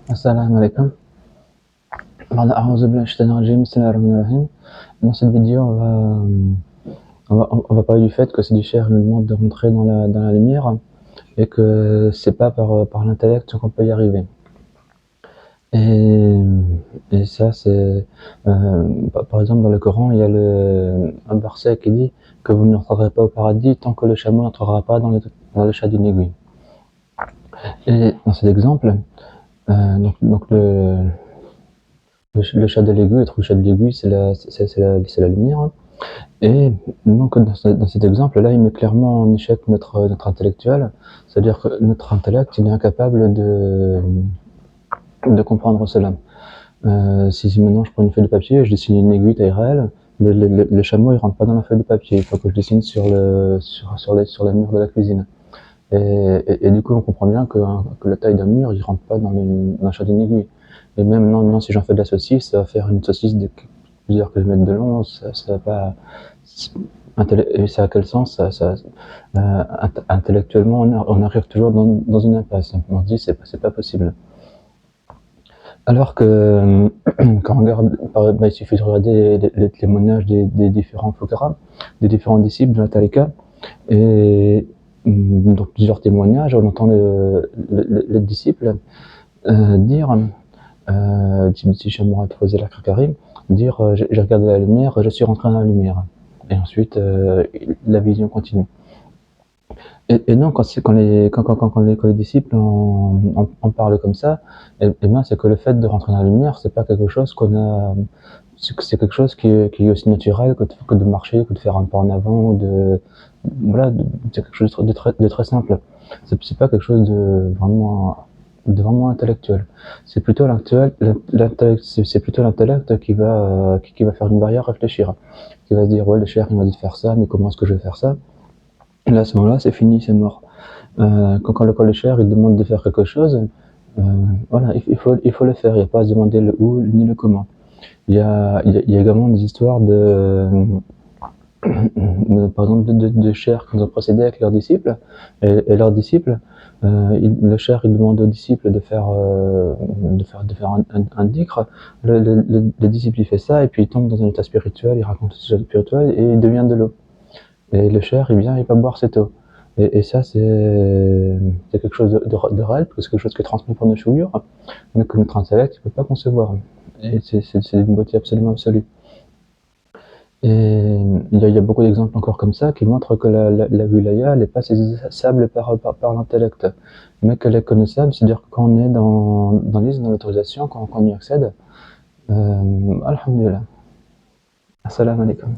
Assalamu alaikum. Dans cette vidéo, on va parler du fait que c'est Sidi nous demande de rentrer dans la lumière et que c'est pas par l'intellect qu'on peut y arriver. Et ça, c'est par exemple dans le Coran, il y a un verset qui dit que vous n'entrerez pas au paradis tant que le chameau n'entrera pas dans le chat d'une aiguille. Et dans cet exemple, donc le chat de l'aiguille, le trou chat de l'aiguille, c'est la lumière. Et donc dans cet exemple-là, il met clairement en échec notre intellectuel, c'est-à-dire que notre intellect, il est incapable de comprendre cela. Si maintenant je prends une feuille de papier et je dessine une aiguille taille réelle, le chameau il rentre pas dans la feuille de papier, il faut que je dessine sur le mur de la cuisine. Et du coup on comprend bien que la taille d'un mur il rentre pas dans le chat d'une aiguille. Et même non, si j'en fais de la saucisse, ça va faire une saucisse de plusieurs kilomètres de long, ça va pas. Et ça a quel sens intellectuellement on arrive toujours dans une impasse. On se dit c'est pas possible. Alors que quand on regarde, il suffit de regarder les témoignages des différents Fouqara, des différents disciples de la Tariqa, et dans plusieurs témoignages, on entend les disciples dire, si Shamoura faisait la Karim, dire j'ai regardé la lumière, je suis rentré dans la lumière. Et ensuite, la vision continue. Et non, quand les disciples en parlent comme ça, et ben c'est que le fait de rentrer dans la lumière, c'est pas quelque chose c'est quelque chose qui est aussi naturel que de marcher, que de faire un pas en avant, voilà, c'est quelque chose de très simple. C'est pas quelque chose de vraiment intellectuel. C'est plutôt l'intellect qui va faire une barrière, réfléchir, qui va se dire ouais, le cher il m'a dit de faire ça, mais comment est-ce que je vais faire ça? Là, à ce moment-là, c'est fini, c'est mort. Quand le cher il demande de faire quelque chose, voilà, il faut le faire. Il n'y a pas à se demander le où ni le comment. Il y a également des histoires par exemple, de chers qui ont procédé avec leurs disciples, et leurs disciples, le cher il demande aux disciples de faire un dhikr. Le disciple il fait ça, et puis il tombe dans un état spirituel, il raconte ce état spirituel, et il devient de l'eau. Et le cher, il vient, il va boire cette eau. Et ça, c'est quelque chose de réel, parce que c'est quelque chose qui est transmis par nos chouillures, mais que notre intellect ne peut pas concevoir. Et c'est une beauté absolument absolue. Et il y a beaucoup d'exemples encore comme ça qui montrent que la wilaya, elle n'est pas saisissable par l'intellect, mais qu'elle est connaissable, c'est-à-dire que quand on est dans l'isme, dans l'autorisation, quand on y accède, alhamdulillah. Assalamu alaikum.